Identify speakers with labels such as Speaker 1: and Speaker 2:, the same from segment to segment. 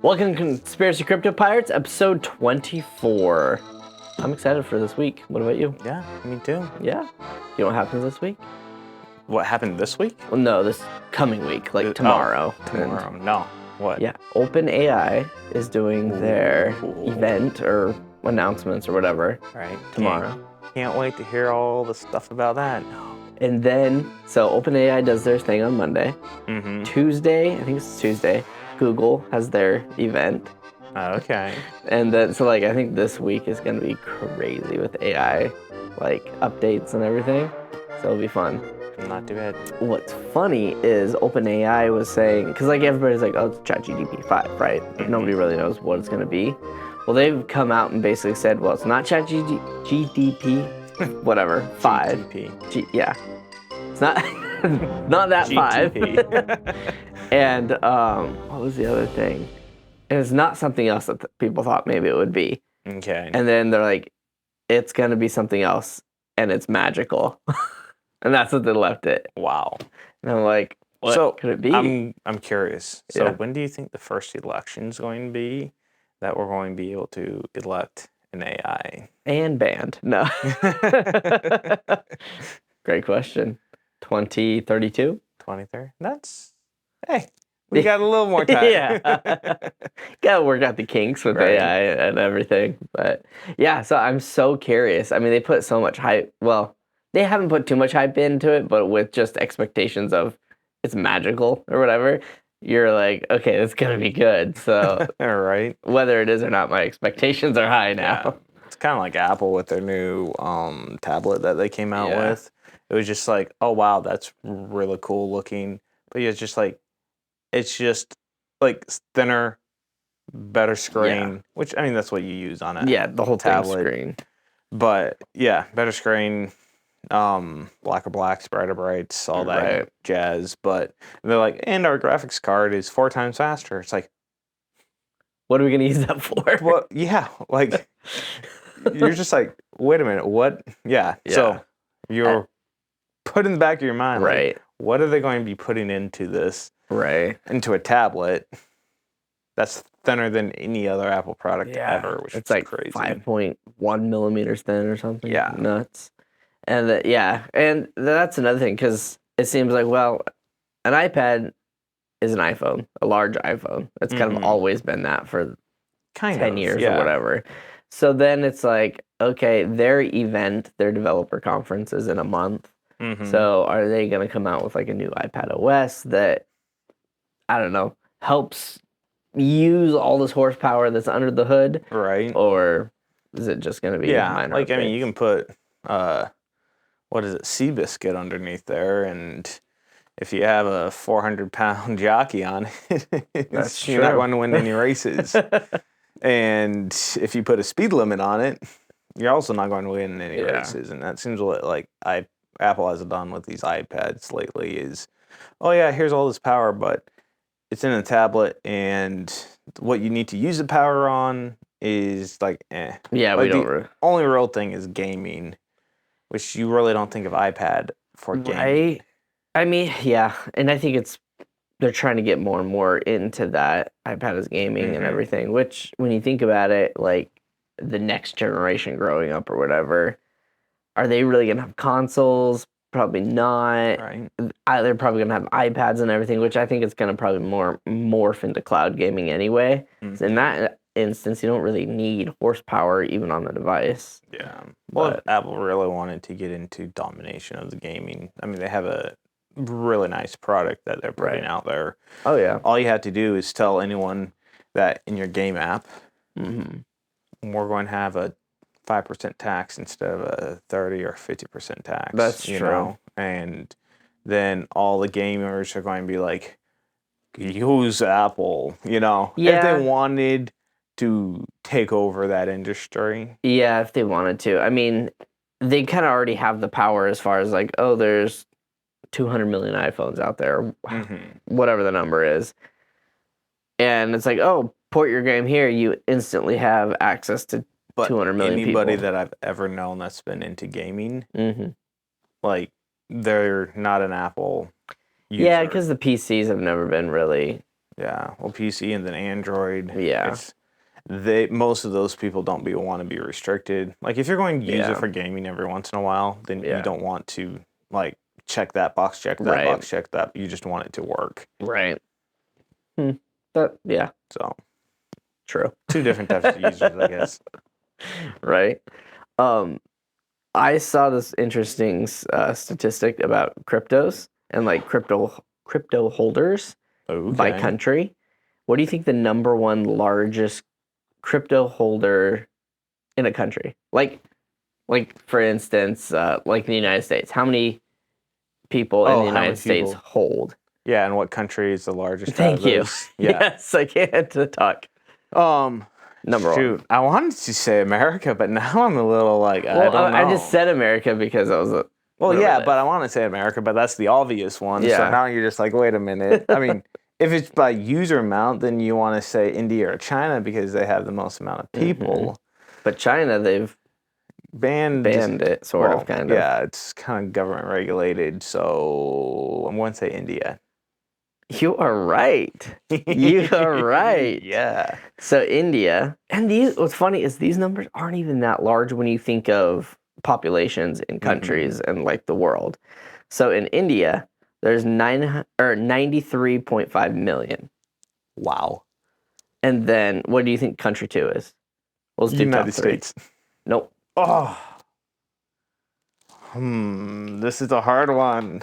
Speaker 1: Welcome to Conspiracy Crypto Pirates, episode 24. I'm excited for this week. What about you?
Speaker 2: Yeah, me too.
Speaker 1: Yeah? You know what happens this week?
Speaker 2: What happened this week?
Speaker 1: Well, no, this coming week, like tomorrow.
Speaker 2: Tomorrow. No. What?
Speaker 1: Yeah, OpenAI is doing their
Speaker 2: Ooh.
Speaker 1: event or announcements or whatever
Speaker 2: Right.
Speaker 1: tomorrow.
Speaker 2: Can't wait to hear all the stuff about that.
Speaker 1: And then, so OpenAI does their thing on Monday.
Speaker 2: Mm-hmm.
Speaker 1: Tuesday, I think it's Tuesday, Google has their event.
Speaker 2: Okay.
Speaker 1: And then, so like, I think this week is going to be crazy with AI, like updates and everything. So it'll be fun.
Speaker 2: Not too bad.
Speaker 1: What's funny is OpenAI was saying, because like everybody's like, oh, it's ChatGPT 5, right? But nobody really knows what it's going to be. Well, they've come out and basically said, well, it's not ChatGPT, whatever, 5.
Speaker 2: GTP.
Speaker 1: Yeah. It's not, not that
Speaker 2: GTP.
Speaker 1: 5. And what was the other thing? And it's not something else that people thought maybe it would be.
Speaker 2: Okay.
Speaker 1: And then they're like, it's going to be something else, and it's magical. And that's what they left it.
Speaker 2: Wow.
Speaker 1: And I'm like, what could it be?
Speaker 2: I'm curious. So
Speaker 1: Yeah.
Speaker 2: when do you think the first election is going to be that we're going to be able to elect an AI?
Speaker 1: And banned. No. Great question. 2032?
Speaker 2: 23? Hey, we got a little more time.
Speaker 1: Yeah. Gotta work out the kinks with
Speaker 2: Right.
Speaker 1: AI and everything. But yeah, so I'm so curious. I mean, they put so much hype. Well, they haven't put too much hype into it, but with just expectations of it's magical or whatever, you're like, okay, it's gonna be good. So
Speaker 2: All right.
Speaker 1: whether it is or not, my expectations are high now.
Speaker 2: Yeah. It's kind of like Apple with their new tablet that they came out
Speaker 1: Yeah.
Speaker 2: with. It was just like, oh wow, that's really cool looking. But it's just like thinner, better screen. Which I mean, that's what you use on it.
Speaker 1: Yeah, the whole
Speaker 2: tablet.
Speaker 1: screen.
Speaker 2: But yeah, better screen. Blacker blacks, brighter brights, all that
Speaker 1: Right.
Speaker 2: jazz. But they're like, and our graphics card is 4 times faster. It's like,
Speaker 1: What are we gonna use that for?
Speaker 2: well, yeah, like you're just like, wait a minute, what? Yeah. So you're put in the back of your mind,
Speaker 1: Right.
Speaker 2: like, what are they going to be putting into this,
Speaker 1: Right.
Speaker 2: into a tablet that's thinner than any other Apple product ever, which
Speaker 1: It's
Speaker 2: is
Speaker 1: like
Speaker 2: crazy.
Speaker 1: 5.1 millimeters thin or something.
Speaker 2: Yeah.
Speaker 1: Nuts. And and that's another thing, because it seems like, well, an iPad is an iPhone, a large iPhone. It's kind of always been that for 10 years or whatever. So then it's like, okay, their event, their developer conference is in a month. So are they going to come out with like a new iPad OS that, I don't know, helps use all this horsepower that's under the hood?
Speaker 2: Right.
Speaker 1: Or is it just going to be minor
Speaker 2: like,
Speaker 1: updates?
Speaker 2: I mean, you can put, what is it, Seabiscuit underneath there, and if you have a 400-pound jockey on it, you're not going to win any races. And if you put a speed limit on it, you're also not going to win any races. And that seems what Apple has done with these iPads lately is, oh yeah, here's all this power, but it's in a tablet, and what you need to use the power on is like, eh.
Speaker 1: Yeah,
Speaker 2: like
Speaker 1: we don't.
Speaker 2: Only real thing is gaming, which you really don't think of iPad for gaming.
Speaker 1: Right. I mean, yeah, and I think they're trying to get more and more into that iPad as gaming and everything, which when you think about it, like the next generation growing up or whatever, are they really going to have consoles? Probably not.
Speaker 2: Right.
Speaker 1: They're probably going to have iPads and everything, which I think is going to probably more morph into cloud gaming anyway. So in that instance, you don't really need horsepower even on the device.
Speaker 2: Yeah. Well, if Apple really wanted to get into domination of the gaming, I mean, they have a really nice product that they're putting out there.
Speaker 1: Oh, yeah.
Speaker 2: All you have to do is tell anyone that in your game app, we're going to have a 5% tax instead of a 30 or 50% tax.
Speaker 1: That's true.
Speaker 2: And then all the gamers are going to be like, use Apple,
Speaker 1: Yeah.
Speaker 2: If they wanted to take over that industry.
Speaker 1: Yeah, if they wanted to. I mean, they kind of already have the power as far as like, oh, there's 200 million iPhones out there, whatever the number is. And it's like, oh, port your game here, you instantly have access to 200 million
Speaker 2: anybody
Speaker 1: people.
Speaker 2: that I've ever known that's been into gaming, like, they're not an Apple user.
Speaker 1: Yeah, because the PCs have never been really
Speaker 2: Yeah, well, PC and then Android.
Speaker 1: Yeah.
Speaker 2: Most of those people don't want to be restricted. Like if you're going to use it for gaming every once in a while, then you don't want to like check that box, check that box, check that. You just want it to work.
Speaker 1: Right.
Speaker 2: So
Speaker 1: true.
Speaker 2: Two different types of users, I guess.
Speaker 1: Right. I saw this interesting statistic about cryptos and like crypto holders by country. What do you think the number one largest crypto holder in a country? Like for instance, like the United States. How many people in the United States hold?
Speaker 2: Yeah, and what country is the largest?
Speaker 1: Thank you. Yeah. Yes, I can't talk. Number one.
Speaker 2: I wanted to say America, but now I'm a little like, I don't know.
Speaker 1: I just said America because I was
Speaker 2: but I want to say America, but that's the obvious one. Yeah. So now you're just like, wait a minute. I mean, if it's by user amount, then you want to say India or China because they have the most amount of people.
Speaker 1: But China, they've banned it, kind of.
Speaker 2: Yeah, it's kind of government regulated, so I'm going to say India.
Speaker 1: You are right. You are right.
Speaker 2: Yeah.
Speaker 1: So India, and what's funny is these numbers aren't even that large when you think of populations in countries and like the world. So in India, there's 93.5 million.
Speaker 2: Wow.
Speaker 1: And then what do you think country 2 is? Let's do
Speaker 2: United States.
Speaker 1: Nope.
Speaker 2: Oh. This is a hard one.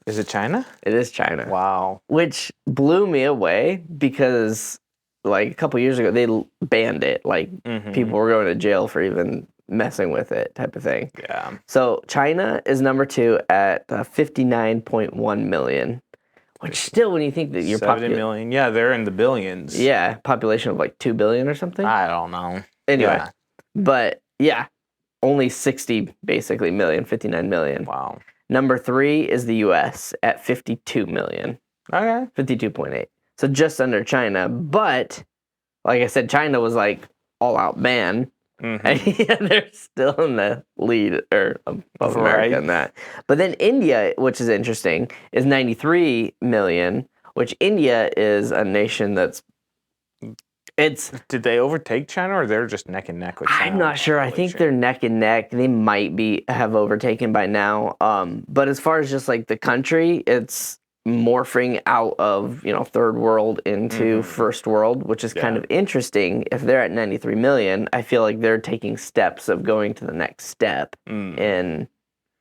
Speaker 2: Is it China?
Speaker 1: It is China.
Speaker 2: Wow.
Speaker 1: Which blew me away because like a couple years ago they banned it. Like people were going to jail for even messing with it type of thing.
Speaker 2: Yeah.
Speaker 1: So China is number 2 at 59.1 million. Which still, when you think that you're
Speaker 2: 70 million, yeah, they're in the billions.
Speaker 1: Yeah, population of like 2 billion or something.
Speaker 2: I don't know.
Speaker 1: Anyway, but yeah, only 60 basically million, 59 million.
Speaker 2: Wow.
Speaker 1: Number 3 is the U.S. at 52 million.
Speaker 2: Okay.
Speaker 1: 52.8. So just under China, but like I said, China was like all out ban. And they're still in the lead of America in that. But then India, which is interesting, is 93 million, which India is a nation that's Did
Speaker 2: they overtake China or they're just neck and neck with China?
Speaker 1: I'm not sure. I think they're neck and neck. They might have overtaken by now. But as far as just like the country, it's morphing out of, third world into first world, which is kind of interesting. If they're at 93 million, I feel like they're taking steps of going to the next step in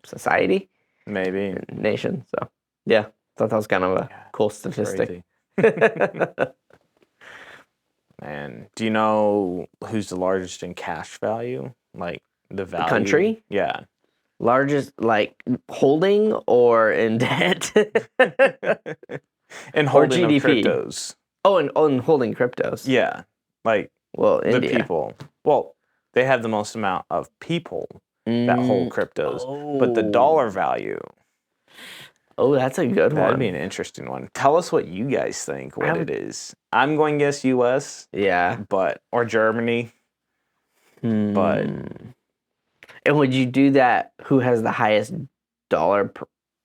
Speaker 1: society.
Speaker 2: Maybe.
Speaker 1: Nation. So, yeah, thought that was kind of a cool statistic.
Speaker 2: Man, do you know who's the largest in cash value? Like the value?
Speaker 1: The country?
Speaker 2: Yeah.
Speaker 1: Largest, like holding or in debt?
Speaker 2: And holding of cryptos.
Speaker 1: Oh, and holding cryptos.
Speaker 2: Yeah. Like,
Speaker 1: India.
Speaker 2: The people. Well, they have the most amount of people that hold cryptos. But the dollar value.
Speaker 1: Oh, that's a good one.
Speaker 2: That'd be an interesting one. Tell us what you guys think it is. I'm going to guess U.S.
Speaker 1: Yeah.
Speaker 2: Or Germany. But.
Speaker 1: And would you do that who has the highest dollar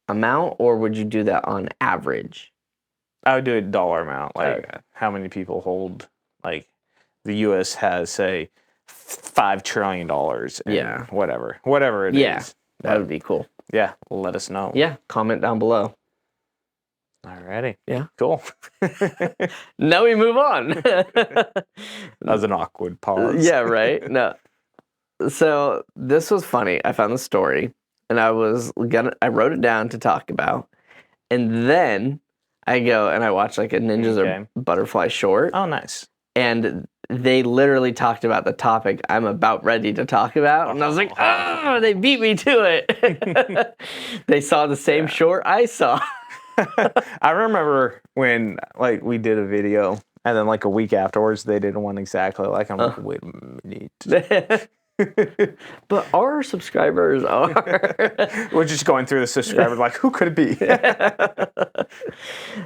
Speaker 1: amount, or would you do that on average?
Speaker 2: I would do a dollar amount. Like how many people hold, like the U.S. has, say, $5 trillion. Whatever it is.
Speaker 1: Yeah, that would be cool.
Speaker 2: Yeah, let us know.
Speaker 1: Yeah, comment down below.
Speaker 2: Alrighty.
Speaker 1: Yeah.
Speaker 2: Cool.
Speaker 1: Now we move on.
Speaker 2: That was an awkward pause.
Speaker 1: Yeah, right? No. So this was funny. I found the story, and I wrote it down to talk about, and then I go and I watch like a Ninjas or Butterfly short.
Speaker 2: Oh, nice.
Speaker 1: And they literally talked about the topic I'm about ready to talk about, and I was like, oh, they beat me to it. They saw the same short I saw.
Speaker 2: I remember when we did a video, and then like a week afterwards, they did one exactly like. I'm like, wait a minute.
Speaker 1: But our subscribers are.
Speaker 2: We're just going through the subscribers like, who could it be?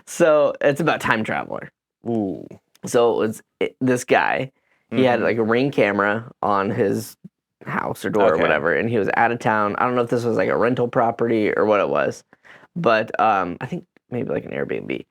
Speaker 1: So it's about time traveler.
Speaker 2: Ooh.
Speaker 1: So it's this guy. He had like a Ring camera on his house or door or whatever, and he was out of town. I don't know if this was like a rental property or what it was, but I think maybe like an Airbnb.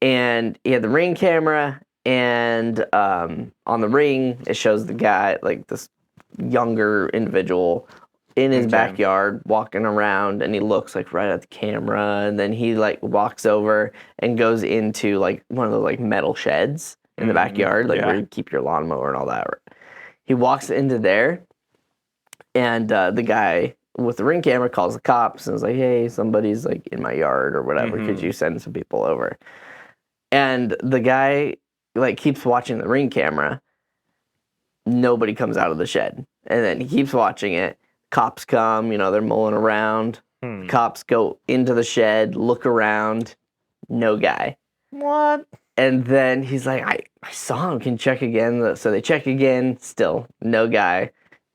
Speaker 1: And he had the Ring camera, and on the Ring, it shows the guy, like this younger individual in his backyard walking around, and he looks like right at the camera, and then he like walks over and goes into like one of those like metal sheds in the backyard, like where you keep your lawnmower and all that. He walks into there, and the guy with the Ring camera calls the cops and is like, hey, somebody's like in my yard or whatever, could you send some people over? And the guy like keeps watching the Ring camera. Nobody comes out of the shed. And then he keeps watching it. Cops come, they're mulling around. Cops go into the shed, look around. No guy.
Speaker 2: What?
Speaker 1: And then he's like, I saw him. Can you check again? So they check again. Still no guy.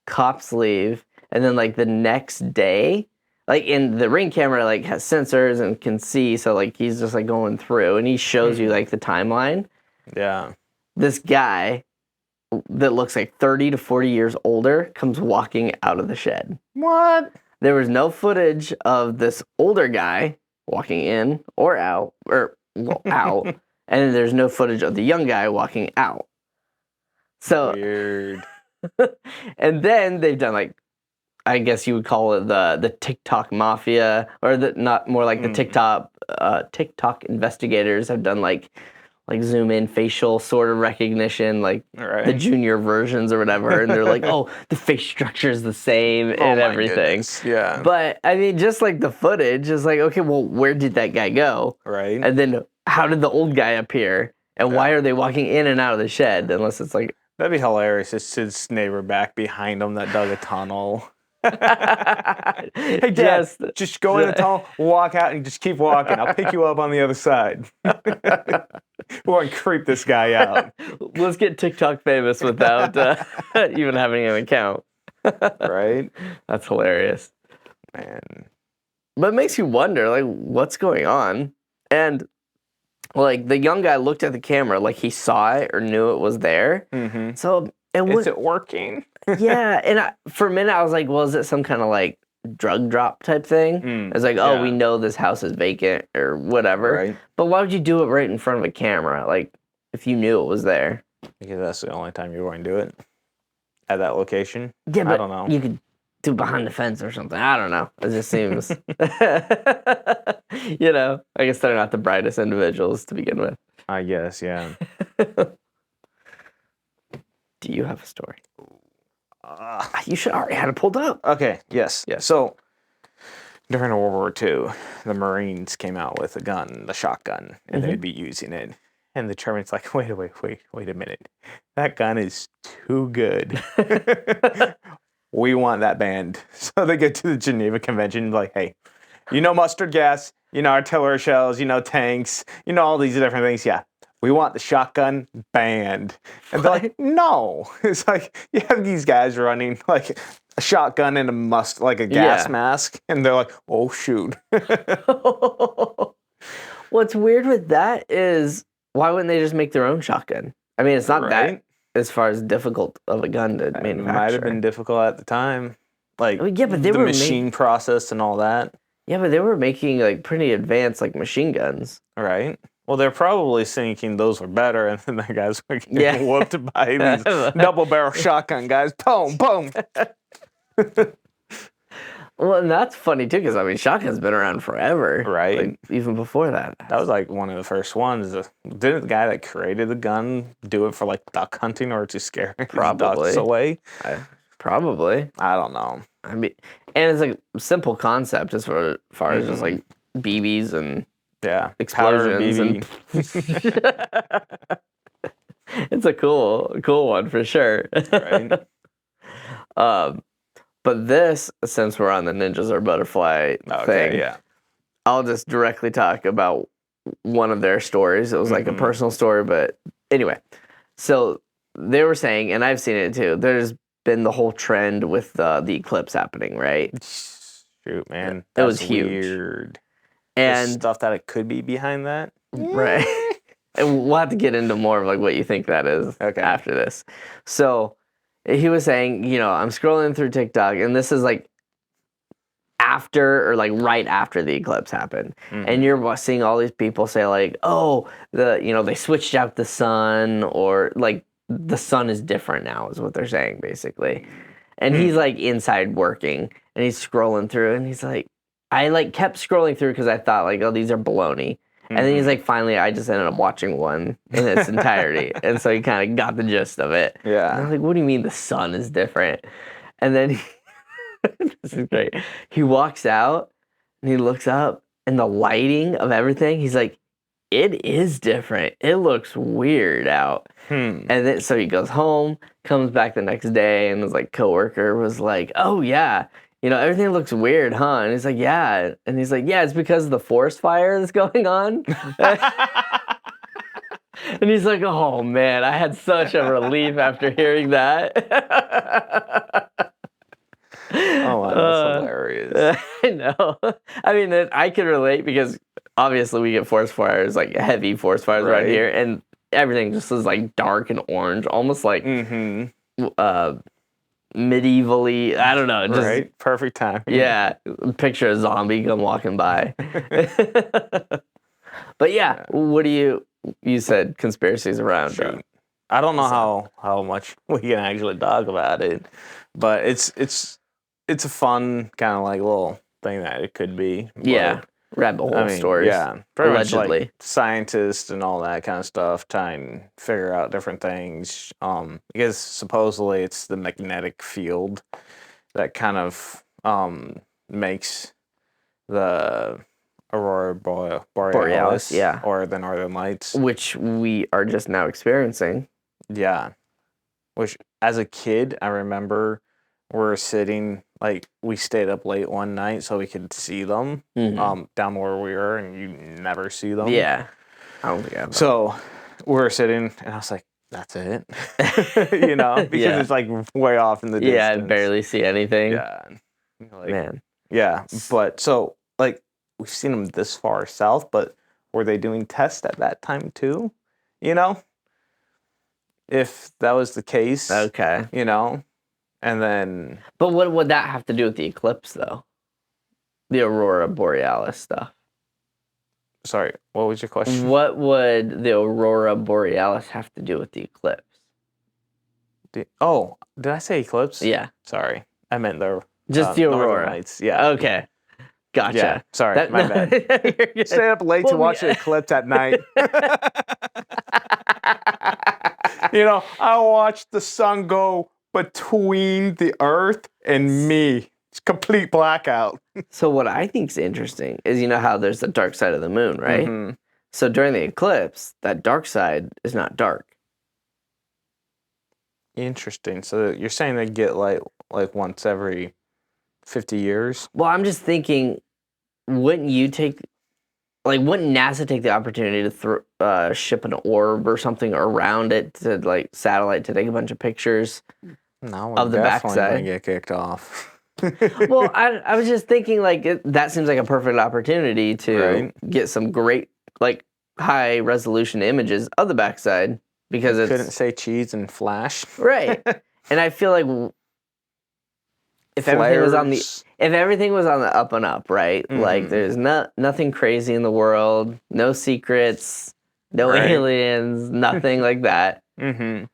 Speaker 1: Cops leave. And then like the next day, like in the Ring camera, like has sensors and can see. So like he's just like going through and he shows you like the timeline.
Speaker 2: Yeah.
Speaker 1: This guy that looks like 30 to 40 years older comes walking out of the shed.
Speaker 2: What?
Speaker 1: There was no footage of this older guy walking in or out, out, and there's no footage of the young guy walking out. So
Speaker 2: weird.
Speaker 1: And then they've done like, I guess you would call it the TikTok mafia, or not more like the TikTok investigators have done like zoom in facial sort of recognition, like the junior versions or whatever, and they're like, oh, the face structure is the same and everything.
Speaker 2: Goodness. Yeah.
Speaker 1: But I mean, just like the footage is like, okay, well, where did that guy go?
Speaker 2: Right.
Speaker 1: And then how did the old guy appear? And why are they walking in and out of the shed? Unless it's like,
Speaker 2: that'd be hilarious. It's his neighbor back behind him that dug a tunnel. Hey, Dad, just go in the tunnel, walk out, and just keep walking. I'll pick you up on the other side. We want to creep this guy out.
Speaker 1: Let's get TikTok famous without even having an account.
Speaker 2: Right?
Speaker 1: That's hilarious.
Speaker 2: Man.
Speaker 1: But it makes you wonder, like, what's going on? And, like, the young guy looked at the camera like he saw it or knew it was there.
Speaker 2: Mm-hmm.
Speaker 1: So,
Speaker 2: is it working?
Speaker 1: Yeah, and for a minute I was like, well, is it some kind of like drug drop type thing? It's like, oh, we know this house is vacant or whatever.
Speaker 2: Right.
Speaker 1: But why would you do it right in front of a camera? Like, if you knew it was there.
Speaker 2: Because that's the only time you're going to do it at that location.
Speaker 1: Yeah, but
Speaker 2: I don't know.
Speaker 1: You could do behind the fence or something. I don't know. It just seems, I guess they're not the brightest individuals to begin with.
Speaker 2: I guess, yeah.
Speaker 1: Do you have a story? You should already have it pulled up.
Speaker 2: Okay, yes. So, during World War II, the Marines came out with a gun, the shotgun, and they'd be using it. And the Germans like, wait a minute. That gun is too good. We want that banned. So they get to the Geneva Convention like, hey, mustard gas, artillery shells, tanks, all these different things. Yeah. We want the shotgun banned. And they're like, no. It's like, you have these guys running like a shotgun and a gas mask. And they're like, oh, shoot.
Speaker 1: What's weird with that is, why wouldn't they just make their own shotgun? I mean, it's not that as far as difficult of a gun to manufacture.
Speaker 2: It might have been difficult at the time. Like,
Speaker 1: but they
Speaker 2: the
Speaker 1: were
Speaker 2: machine process and all that.
Speaker 1: Yeah, but they were making like pretty advanced like machine guns.
Speaker 2: Right. Well, they're probably thinking those were better, and then the guys were getting whooped by these double-barrel shotgun guys. Boom, boom.
Speaker 1: Well, and that's funny, too, because, I mean, shotgun's been around forever.
Speaker 2: Right.
Speaker 1: Like, even before that.
Speaker 2: That was, like, one of the first ones. Didn't the guy that created the gun do it for, like, duck hunting or to scare ducks away?
Speaker 1: Probably.
Speaker 2: I don't know.
Speaker 1: I mean, and it's, like, a simple concept as far as just, like, BBs and...
Speaker 2: Yeah,
Speaker 1: explosions and it's a cool one for sure.
Speaker 2: Right.
Speaker 1: But this, since we're on the ninjas or butterfly thing, I'll just directly talk about one of their stories. It was like a personal story, but anyway. So they were saying, and I've seen it too, there's been the whole trend with the eclipse happening, right?
Speaker 2: Shoot, man.
Speaker 1: It was huge.
Speaker 2: Weird.
Speaker 1: And
Speaker 2: the stuff that it could be behind that.
Speaker 1: Right. And we'll have to get into more of like what you think that is after this. So he was saying, I'm scrolling through TikTok, and this is like after or like right after the eclipse happened, and you're seeing all these people say like, oh, they switched out the sun, or like the sun is different now is what they're saying basically. And he's like inside working, and he's scrolling through, and he's like, I like kept scrolling through because I thought like, oh, these are baloney. And then he's like, finally, I just ended up watching one in its entirety. And so he kind of got the gist of it.
Speaker 2: Yeah.
Speaker 1: And I was like, what do you mean the sun is different? And then this is great. He walks out and he looks up, and the lighting of everything, he's like, it is different. It looks weird out. And then so he goes home, comes back the next day, and his like coworker was like, oh yeah, everything looks weird, huh? And he's like, yeah. And he's like, yeah, it's because of the forest fire that's going on. And he's like, oh man, I had such a relief after hearing that.
Speaker 2: Oh, wow, that's hilarious.
Speaker 1: I know. I mean, I can relate because obviously we get forest fires, like heavy forest fires around here, and everything just is like dark and orange, almost like medievally. I don't know. Just,
Speaker 2: perfect time.
Speaker 1: Yeah, picture a zombie come walking by. But yeah, what do you said conspiracies around?
Speaker 2: I don't know how much we can actually talk about it, but it's a fun kind of like little thing that it could be.
Speaker 1: Yeah, rabbit hole stories.
Speaker 2: Yeah, pretty much like scientists and all that kind of stuff trying to figure out different things. Because supposedly it's the magnetic field that kind of makes the aurora borealis, or the northern lights,
Speaker 1: which we are just now experiencing.
Speaker 2: Yeah, which as a kid I remember we're sitting, like, we stayed up late one night so we could see them down where we were, and you never see them.
Speaker 1: Yeah. I don't think I have.
Speaker 2: So we're sitting, and I was like, that's it. Because it's like way off in the distance.
Speaker 1: Yeah, I barely see anything.
Speaker 2: Yeah. Like,
Speaker 1: man.
Speaker 2: Yeah. But so, like, we've seen them this far south, but were they doing tests at that time too? If that was the case.
Speaker 1: Okay.
Speaker 2: And then...
Speaker 1: But what would that have to do with the eclipse, though? The aurora borealis stuff.
Speaker 2: Sorry, what was your question?
Speaker 1: What would the aurora borealis have to do with the eclipse?
Speaker 2: Did I say eclipse?
Speaker 1: Yeah.
Speaker 2: Sorry, I meant the...
Speaker 1: Just the aurora.
Speaker 2: Lights. Yeah.
Speaker 1: Okay. Gotcha.
Speaker 2: Yeah, sorry, my bad. Stay up late to watch the eclipse at night. I watched the sun go between the earth and me. It's complete blackout.
Speaker 1: So what I think is interesting is, how there's the dark side of the moon, right? Mm-hmm. So during the eclipse, that dark side is not dark.
Speaker 2: Interesting. So you're saying they get like once every 50 years?
Speaker 1: Well, I'm just thinking, wouldn't NASA take the opportunity to ship an orb or something around it to like satellite to take a bunch of pictures of the backside?
Speaker 2: Gonna get kicked off.
Speaker 1: Well, I was just thinking that seems like a perfect opportunity to get some great like high resolution images of the backside because
Speaker 2: you couldn't say cheese and flash.
Speaker 1: Right. And I feel like if everything was on the up and up, right? Mm-hmm. Like there's nothing crazy in the world, no secrets, no aliens, nothing like that. Mm-hmm.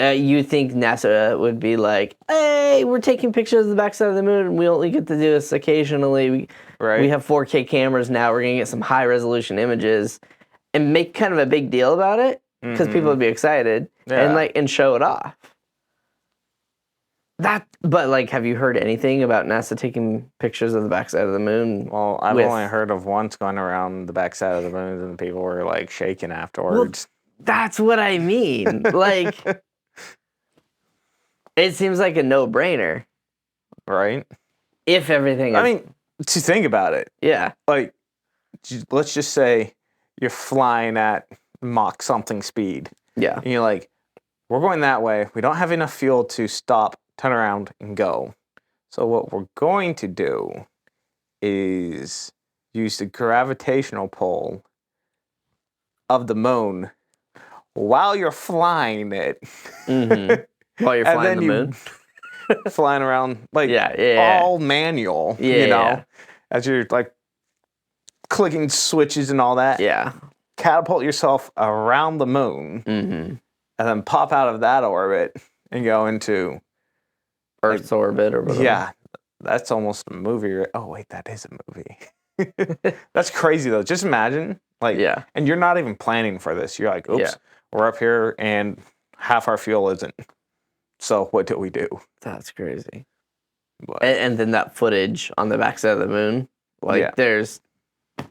Speaker 1: You think NASA would be like, hey, we're taking pictures of the backside of the moon, and we only get to do this occasionally. We have 4K cameras now. We're going to get some high resolution images and make kind of a big deal about it because people would be excited and show it off. But have you heard anything about NASA taking pictures of the backside of the moon?
Speaker 2: Well, I've only heard of once going around the backside of the moon and people were like shaking afterwards.
Speaker 1: Well, that's what I mean. It seems like a no-brainer.
Speaker 2: Right?
Speaker 1: If everything is...
Speaker 2: to think about it.
Speaker 1: Yeah.
Speaker 2: Let's just say you're flying at Mach something speed.
Speaker 1: Yeah.
Speaker 2: And you're like, we're going that way. We don't have enough fuel to stop, turn around, and go. So what we're going to do is use the gravitational pull of the moon while you're flying it.
Speaker 1: Mm-hmm. While you're flying the moon?
Speaker 2: flying around like all manual, as you're like clicking switches and all that.
Speaker 1: Yeah.
Speaker 2: Catapult yourself around the moon, and then pop out of that orbit and go into
Speaker 1: Earth's orbit or whatever.
Speaker 2: Yeah, that's almost a movie. Oh wait, that is a movie. That's crazy though. Just imagine, like, and you're not even planning for this. You're like, oops, we're up here and half our fuel isn't. So what do we do?
Speaker 1: That's crazy. And then that footage on the backside of the moon, like, there's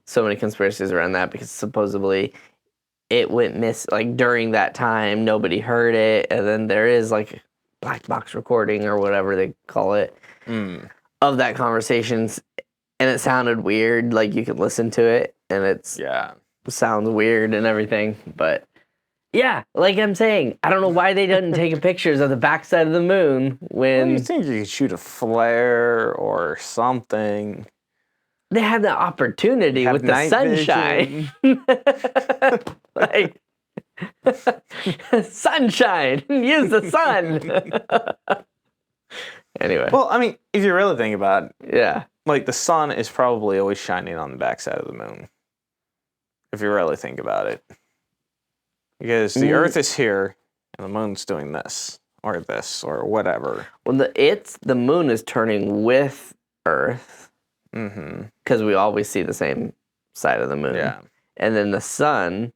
Speaker 1: so many conspiracies around that because supposedly it went like during that time, nobody heard it, and then there is like black box recording or whatever they call it of that conversations, and it sounded weird. Like you could listen to it, and it sounds weird and everything. But yeah, like I'm saying, I don't know why they didn't take pictures of the backside of the moon when.
Speaker 2: You think you could shoot a flare or something?
Speaker 1: They had the opportunity with the sunshine. Like, sunshine. Use the sun. Anyway.
Speaker 2: Well, I mean, if you really think about
Speaker 1: it,
Speaker 2: like the sun is probably always shining on the backside of the moon. If you really think about it. Because the Earth is here and the moon's doing this or whatever.
Speaker 1: Well, the moon is turning with Earth. Because we always see the same side of the moon.
Speaker 2: Yeah.
Speaker 1: And then the sun.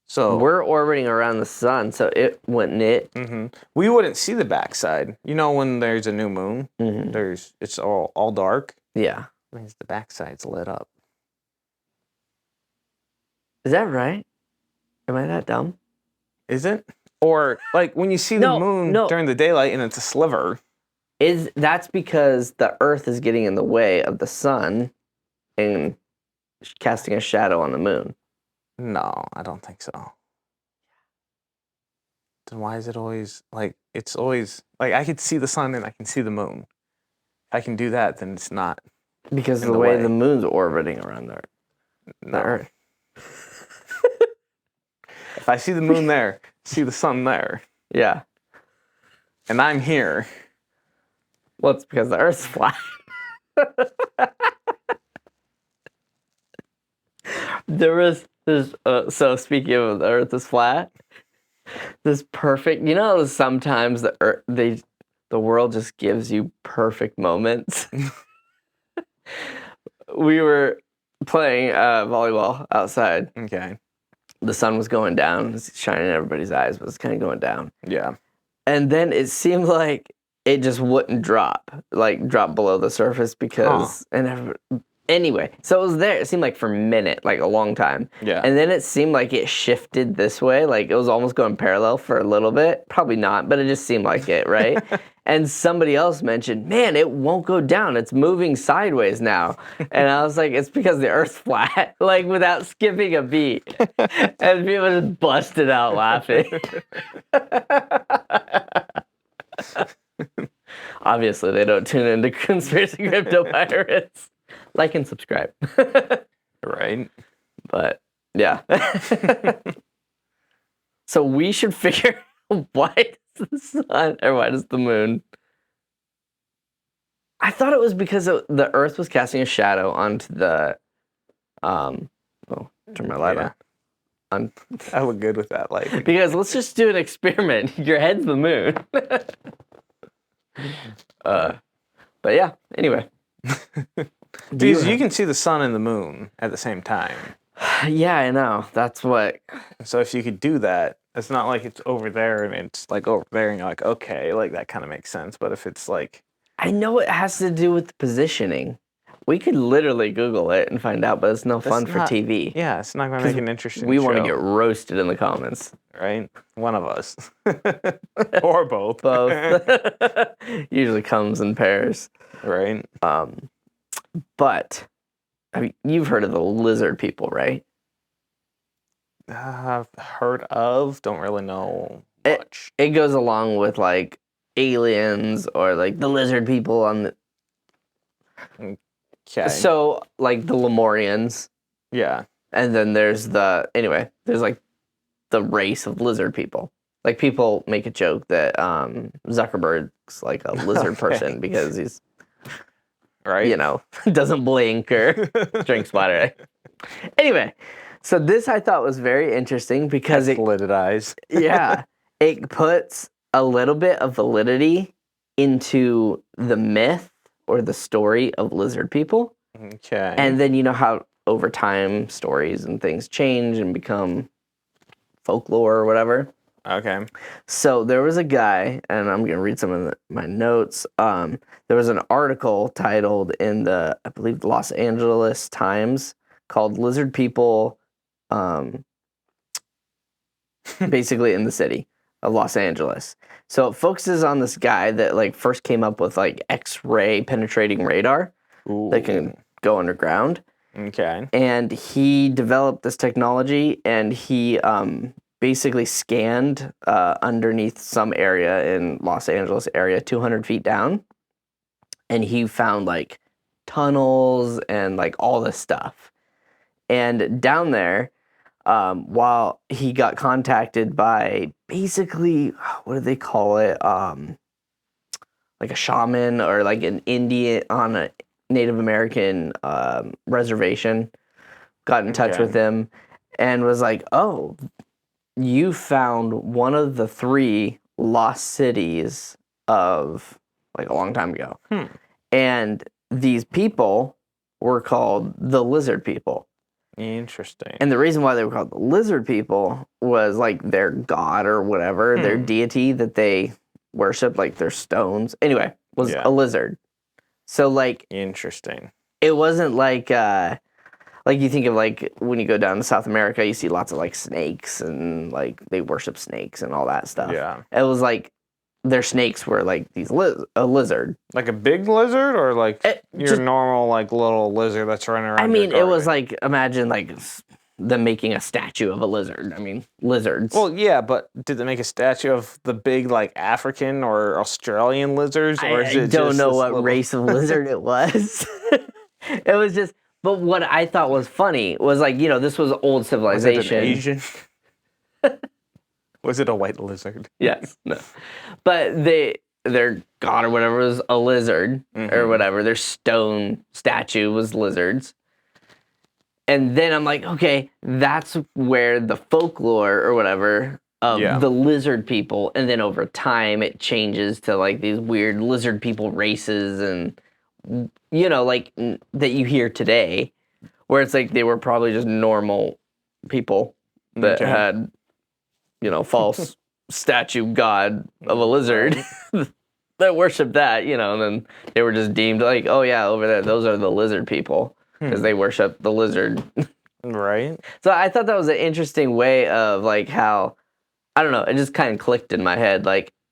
Speaker 2: So
Speaker 1: we're orbiting around the sun, so it wouldn't
Speaker 2: we wouldn't see the backside. You know, when there's a new moon, it's all dark.
Speaker 1: Yeah.
Speaker 2: That means the backside's lit up.
Speaker 1: Is that right? Am I that dumb?
Speaker 2: Is it? Or like when you see the moon during the daylight and it's a sliver.
Speaker 1: That's because the Earth is getting in the way of the sun and casting a shadow on the moon.
Speaker 2: No, I don't think so. Then why is it always like it's always like I could see the sun and I can see the moon? If I can do that, then it's not
Speaker 1: because of the way the moon's orbiting around the Earth.
Speaker 2: If I see the moon there, see the sun there.
Speaker 1: Yeah.
Speaker 2: And I'm here.
Speaker 1: Well, it's because the Earth's flat. There was this, so speaking of the Earth is flat, this perfect, sometimes the world just gives you perfect moments. We were playing volleyball outside.
Speaker 2: Okay.
Speaker 1: The sun was going down. It was shining in everybody's eyes, but it's kind of going down.
Speaker 2: Yeah.
Speaker 1: And then it seemed like it just wouldn't drop below the surface because, anyway, so it was there. It seemed like for a minute, like a long time.
Speaker 2: Yeah.
Speaker 1: And then it seemed like it shifted this way, like it was almost going parallel for a little bit. Probably not, but it just seemed like it, right? And somebody else mentioned, man, it won't go down. It's moving sideways now. And I was like, it's because the Earth's flat, like without skipping a beat. And people just busted out laughing. Obviously, they don't tune into Conspiracy Crypto Pirates. Like and subscribe.
Speaker 2: Right.
Speaker 1: But, yeah. So we should figure out why does the sun, or why does the moon? I thought it was because the Earth was casting a shadow onto the, turn my light on.
Speaker 2: I look good with that light.
Speaker 1: Because let's just do an experiment. Your head's the moon. But yeah, anyway.
Speaker 2: Because you can see the sun and the moon at the same time.
Speaker 1: Yeah, I know. That's what.
Speaker 2: So if you could do that, it's not like it's over there and it's like over there and you're like, okay, like that kind of makes sense. But if it's like.
Speaker 1: I know it has to do with the positioning. We could literally Google it and find out, but it's no fun for TV.
Speaker 2: Yeah, it's not going to make an interesting
Speaker 1: We want to get roasted in the comments.
Speaker 2: Right? One of us. Or both.
Speaker 1: Both. Usually comes in pairs.
Speaker 2: Right.
Speaker 1: But I mean, you've heard of the lizard people, right?
Speaker 2: I've heard of, don't really know much.
Speaker 1: It goes along with like aliens or like the lizard people on the.
Speaker 2: Okay.
Speaker 1: So like the Lemurians.
Speaker 2: Yeah.
Speaker 1: And then there's there's like the race of lizard people. Like people make a joke that Zuckerberg's like a lizard person because he's
Speaker 2: right,
Speaker 1: doesn't blink or drinks water. Anyway, so this I thought was very interesting because
Speaker 2: slitted eyes.
Speaker 1: Yeah, it puts a little bit of validity into the myth or the story of lizard people.
Speaker 2: Okay.
Speaker 1: And then how over time stories and things change and become folklore or whatever.
Speaker 2: Okay.
Speaker 1: So there was a guy, and I'm going to read some of my notes. There was an article titled in I believe, the Los Angeles Times called Lizard People, basically in the city of Los Angeles. So it focuses on this guy that first came up with X-ray penetrating radar that can go underground.
Speaker 2: Okay.
Speaker 1: And he developed this technology, and he basically scanned underneath some area in Los Angeles area 200 feet down, and he found tunnels and all this stuff. And down there, while he got contacted by basically, what do they call it? Like a shaman or an Indian on a Native American reservation, got in touch with him and was like, oh, you found one of the 3 lost cities of a long time ago. And these people were called the lizard people.
Speaker 2: Interesting.
Speaker 1: And the reason why they were called the lizard people was their god or whatever, their deity that they worship, their stones. Anyway, was a lizard. So
Speaker 2: interesting.
Speaker 1: It wasn't you think of when you go down to South America, you see lots of snakes and they worship snakes and all that stuff.
Speaker 2: Yeah.
Speaker 1: It was their snakes were these a lizard.
Speaker 2: Like a big lizard or your normal little lizard that's running around?
Speaker 1: I mean, it was imagine them making a statue of a lizard. I mean, lizards.
Speaker 2: Well, yeah, but did they make a statue of the big African or Australian lizards? Or
Speaker 1: I don't know what race of lizard it was. It was just, but what I thought was funny was this was old civilization.
Speaker 2: Was it an Asian? Was it a white lizard?
Speaker 1: Yes. No. But their god or whatever was a lizard or whatever. Their stone statue was lizards. And then I'm like, okay, that's where the folklore or whatever of the lizard people, and then over time it changes to these weird lizard people races and that you hear today, where it's they were probably just normal people that had false statue god of a lizard that worshiped that, and then they were just deemed oh yeah, over there, those are the lizard people because they worship the lizard.
Speaker 2: Right.
Speaker 1: So I thought that was an interesting way of how, I don't know, it just kind of clicked in my head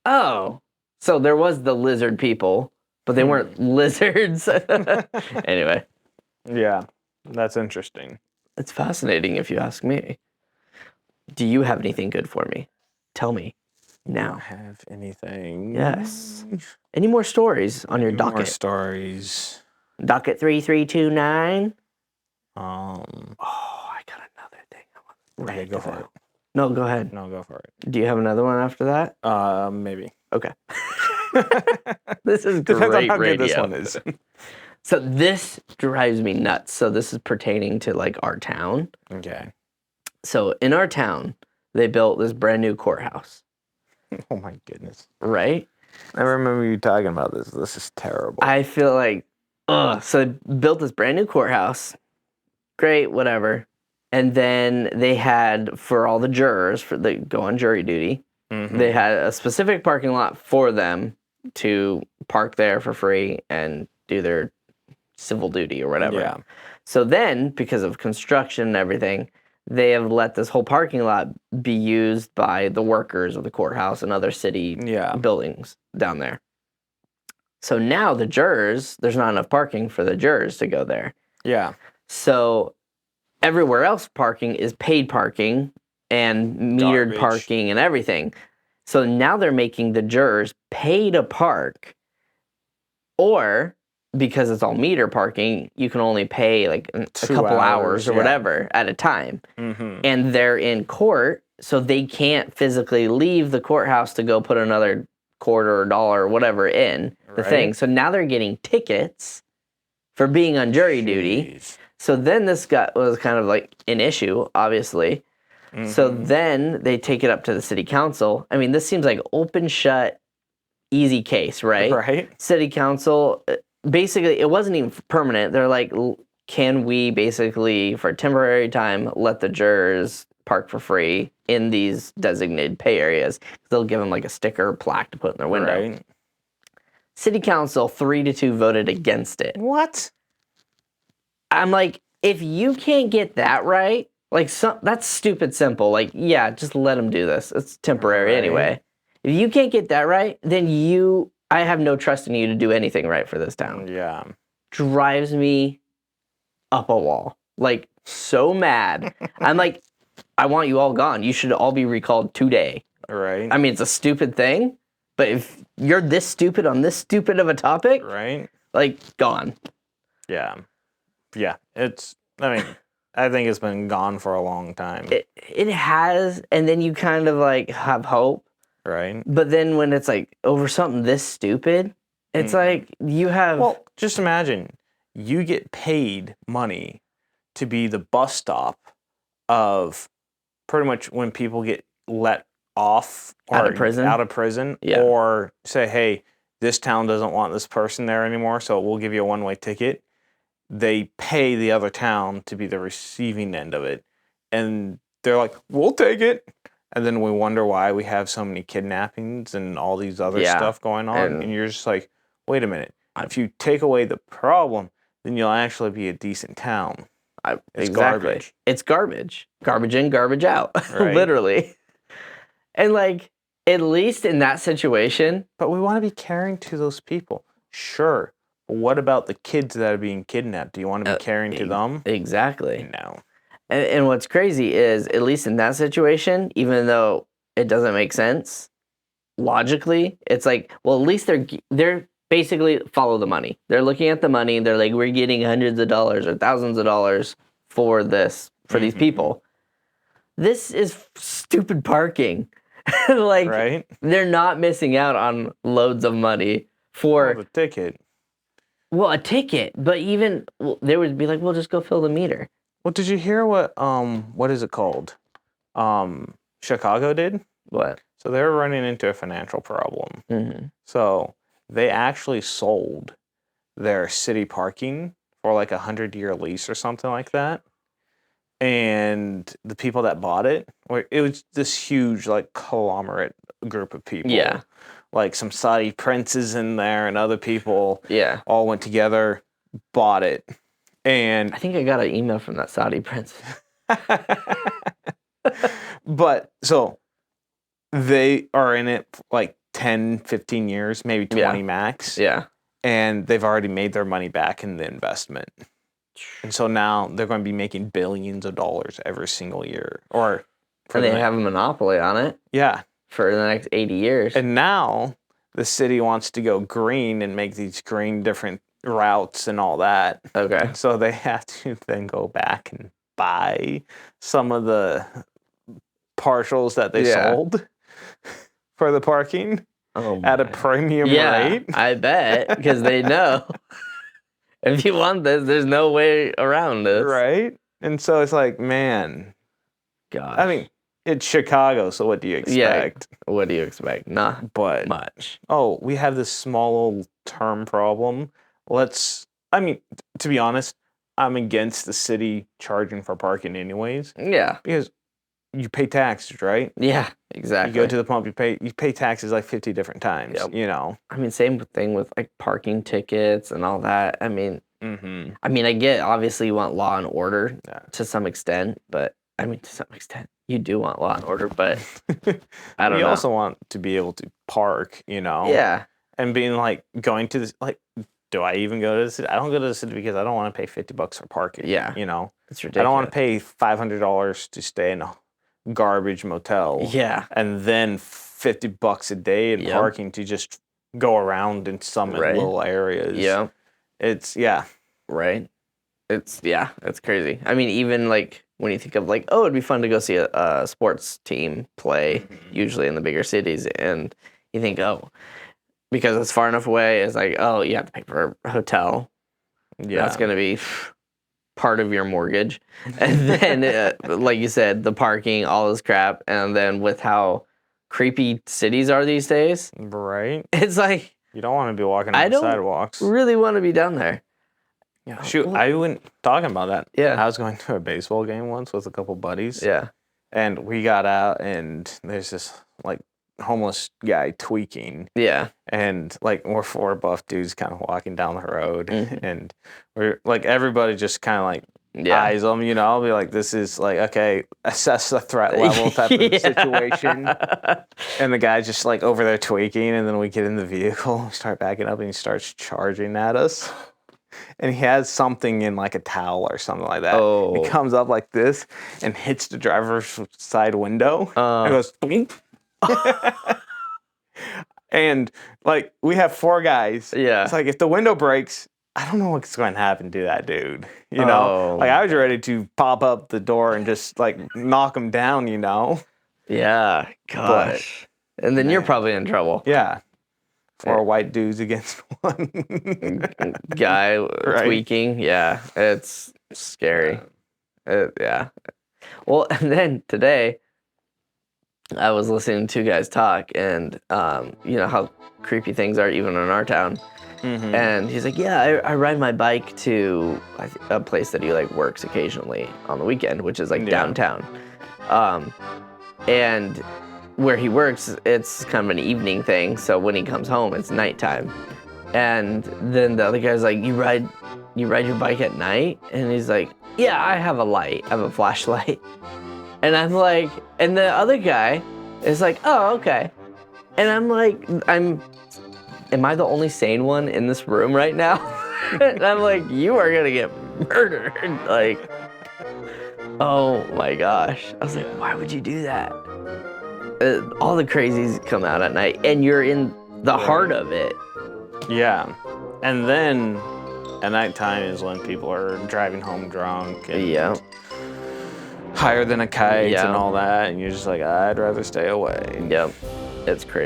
Speaker 1: oh, so there was the lizard people, but they weren't lizards. Anyway.
Speaker 2: Yeah, that's interesting.
Speaker 1: It's fascinating if you ask me. Do you have anything good for me? Tell me now.
Speaker 2: Don't have anything.
Speaker 1: Yes. Any more stories on your docket?
Speaker 2: More stories.
Speaker 1: Docket 3329.
Speaker 2: Oh,
Speaker 1: I got another thing.
Speaker 2: Okay, go for it.
Speaker 1: No, go ahead.
Speaker 2: No, go for it.
Speaker 1: Do you have another one after that?
Speaker 2: Maybe.
Speaker 1: Okay. This is
Speaker 2: Depends
Speaker 1: great
Speaker 2: on how
Speaker 1: radio.
Speaker 2: good this one is.
Speaker 1: So this drives me nuts. So this is pertaining to our town.
Speaker 2: Okay.
Speaker 1: So in our town, they built this brand new courthouse.
Speaker 2: Oh my goodness.
Speaker 1: Right?
Speaker 2: I remember you talking about this. This is terrible.
Speaker 1: I feel so they built this brand new courthouse. Great, whatever. And then they had, for all the jurors that go on jury duty, they had a specific parking lot for them to park there for free and do their civil duty or whatever.
Speaker 2: Yeah.
Speaker 1: So then, because of construction and everything, they have let this whole parking lot be used by the workers of the courthouse and other city buildings down there. So now the jurors, there's not enough parking for the jurors to go there.
Speaker 2: Yeah.
Speaker 1: So everywhere else parking is paid parking and metered parking and everything. So now they're making the jurors pay to park, or because it's all meter parking, you can only pay a couple hours or whatever at a time. And they're in court so they can't physically leave the courthouse to go put another quarter or dollar or whatever in the thing. So now they're getting tickets for being on jury duty. So then this was kind of like an issue, obviously. So then they take it up to the city council. I mean, this seems like open shut, easy case, right?
Speaker 2: Right.
Speaker 1: City council, basically, it wasn't even permanent. They're like, can we basically, for a temporary time, let the jurors park for free in these designated pay areas? They'll give them like a sticker or plaque to put in their window.
Speaker 2: Right.
Speaker 1: City council 3-2 voted against it.
Speaker 2: What?
Speaker 1: I'm like, if you can't get that right, like that's stupid simple. Like, yeah, just let them do this. It's temporary anyway. If you can't get that right, then I have no trust in you to do anything right for this town.
Speaker 2: Yeah.
Speaker 1: Drives me up a wall. Like, so mad. I'm like, I want you all gone. You should all be recalled today.
Speaker 2: Right.
Speaker 1: I mean, it's a stupid thing, but if you're this stupid on this stupid of a topic,
Speaker 2: right?
Speaker 1: Like, gone.
Speaker 2: Yeah. Yeah. I think it's been gone for a long time.
Speaker 1: It has, and then you kind of like have hope.
Speaker 2: Right.
Speaker 1: But then when it's like over something this stupid, it's like you have...
Speaker 2: Well, just imagine you get paid money to be the bus stop of pretty much when people get let off or
Speaker 1: out of prison,
Speaker 2: or say, hey, this town doesn't want this person there anymore, so we'll give you a one-way ticket. They pay the other town to be the receiving end of it. And they're like, we'll take it. And then we wonder why we have so many kidnappings and all these other stuff going on. And you're just like, wait a minute. If you take away the problem, then you'll actually be a decent town. It's garbage.
Speaker 1: It's garbage. Garbage in, garbage out. Right. Literally. And like, at least in that situation.
Speaker 2: But we want to be caring to those people. Sure. But what about the kids that are being kidnapped? Do you want to be caring to them?
Speaker 1: Exactly.
Speaker 2: No.
Speaker 1: And what's crazy is, at least in that situation, even though it doesn't make sense, logically, it's like, well, at least they're basically follow the money. They're looking at the money. They're like, we're getting hundreds of dollars or thousands of dollars for this, for these people. This is stupid parking. Like, they're not missing out on loads of money for
Speaker 2: the ticket.
Speaker 1: Well, a ticket, but even they would be like, "Well, just go fill the meter."
Speaker 2: Well, did you hear what is it called? Chicago did?
Speaker 1: What?
Speaker 2: So they were running into a financial problem. So they actually sold their city parking for like 100-year lease or something like that. And the people that bought it was this huge like conglomerate group of people.
Speaker 1: Yeah.
Speaker 2: Like some Saudi princes in there and other people.
Speaker 1: Yeah.
Speaker 2: All went together, bought it. And
Speaker 1: I think I got an email from that Saudi prince.
Speaker 2: But so they are in it like 10, 15 years, maybe 20 max.
Speaker 1: Yeah.
Speaker 2: And they've already made their money back in the investment. And so now they're going to be making billions of dollars every single year. And
Speaker 1: they have a monopoly on it.
Speaker 2: Yeah.
Speaker 1: For the next 80 years.
Speaker 2: And now the city wants to go green and make these green different routes and all that.
Speaker 1: Okay.
Speaker 2: So they have to then go back and buy some of the partials that they sold for the parking at a premium rate.
Speaker 1: I bet, because they know. If you want this, there's no way around this.
Speaker 2: Right? And so it's like, man.
Speaker 1: Gosh.
Speaker 2: I mean, it's Chicago, so what do you expect?
Speaker 1: Yeah, what do you expect? Not much.
Speaker 2: Oh, we have this small little term problem. To be honest, I'm against the city charging for parking anyways.
Speaker 1: Yeah.
Speaker 2: Because you pay taxes, right?
Speaker 1: Yeah, exactly.
Speaker 2: You go to the pump, you pay taxes like 50 different times, you know?
Speaker 1: I mean, same thing with like parking tickets and all that. I mean, I get, obviously you want law and order to some extent, but I mean, to some extent, you do want law and order, but I don't know.
Speaker 2: You also want to be able to park, you know?
Speaker 1: Yeah.
Speaker 2: And being like, going to this, like, do I even go to the city? I don't go to the city because I don't want to pay $50 for parking.
Speaker 1: Yeah.
Speaker 2: You know?
Speaker 1: It's ridiculous.
Speaker 2: I don't want to pay $500 to stay in a garbage motel.
Speaker 1: Yeah.
Speaker 2: And then $50 a day in parking to just go around in some little areas.
Speaker 1: Yeah.
Speaker 2: It's,
Speaker 1: Right. It's crazy. I mean, even like when you think of like, oh, it'd be fun to go see a sports team play, usually in the bigger cities, and you think, oh, because it's far enough away, it's like, oh, you have to pay for a hotel. Yeah, that's gonna be part of your mortgage, and then like you said, the parking, all this crap, and then with how creepy cities are these days,
Speaker 2: right?
Speaker 1: It's like
Speaker 2: you don't want to be walking on the sidewalks.
Speaker 1: Really want to be down there.
Speaker 2: Yeah, shoot, I went talking about that.
Speaker 1: Yeah,
Speaker 2: I was going to a baseball game once with a couple buddies.
Speaker 1: Yeah,
Speaker 2: and we got out, and there's this like homeless guy tweaking.
Speaker 1: Yeah,
Speaker 2: and like we're 4 buff dudes kind of walking down the road, and we're like everybody just kind of like eyes them. You know, I'll be like, this is like okay, assess the threat level type of situation. And the guy's just like over there tweaking, and then we get in the vehicle, we start backing up, and he starts charging at us. And he has something in like a towel or something like that. Oh. He comes up like this and hits the driver's side window. And goes, and like we have 4 guys. Yeah. It's like if the window breaks, I don't know what's going to happen to that dude. You know, like I was ready to pop up the door and just like knock him down. You know.
Speaker 1: Yeah. Gosh. But, and then you're probably in trouble.
Speaker 2: Yeah. 4 white dudes against 1
Speaker 1: guy tweaking. Yeah, it's scary. Yeah. Well, and then today, I was listening to 2 guys talk, and you know how creepy things are even in our town. And he's like, yeah, I ride my bike to a place that he like works occasionally on the weekend, which is like downtown. And where he works, it's kind of an evening thing. So when he comes home, it's nighttime. And then the other guy's like, you ride your bike at night? And he's like, yeah, I have a light. I have a flashlight. And I'm like, and the other guy is like, oh, okay. And I'm like, am I the only sane one in this room right now? And I'm like, you are gonna get murdered. Like, oh my gosh. I was like, why would you do that? All the crazies come out at night, and you're in the heart of it.
Speaker 2: Yeah, and then at nighttime is when people are driving home drunk and higher than a kite and all that, and you're just like, I'd rather stay away.
Speaker 1: Yep, it's crazy.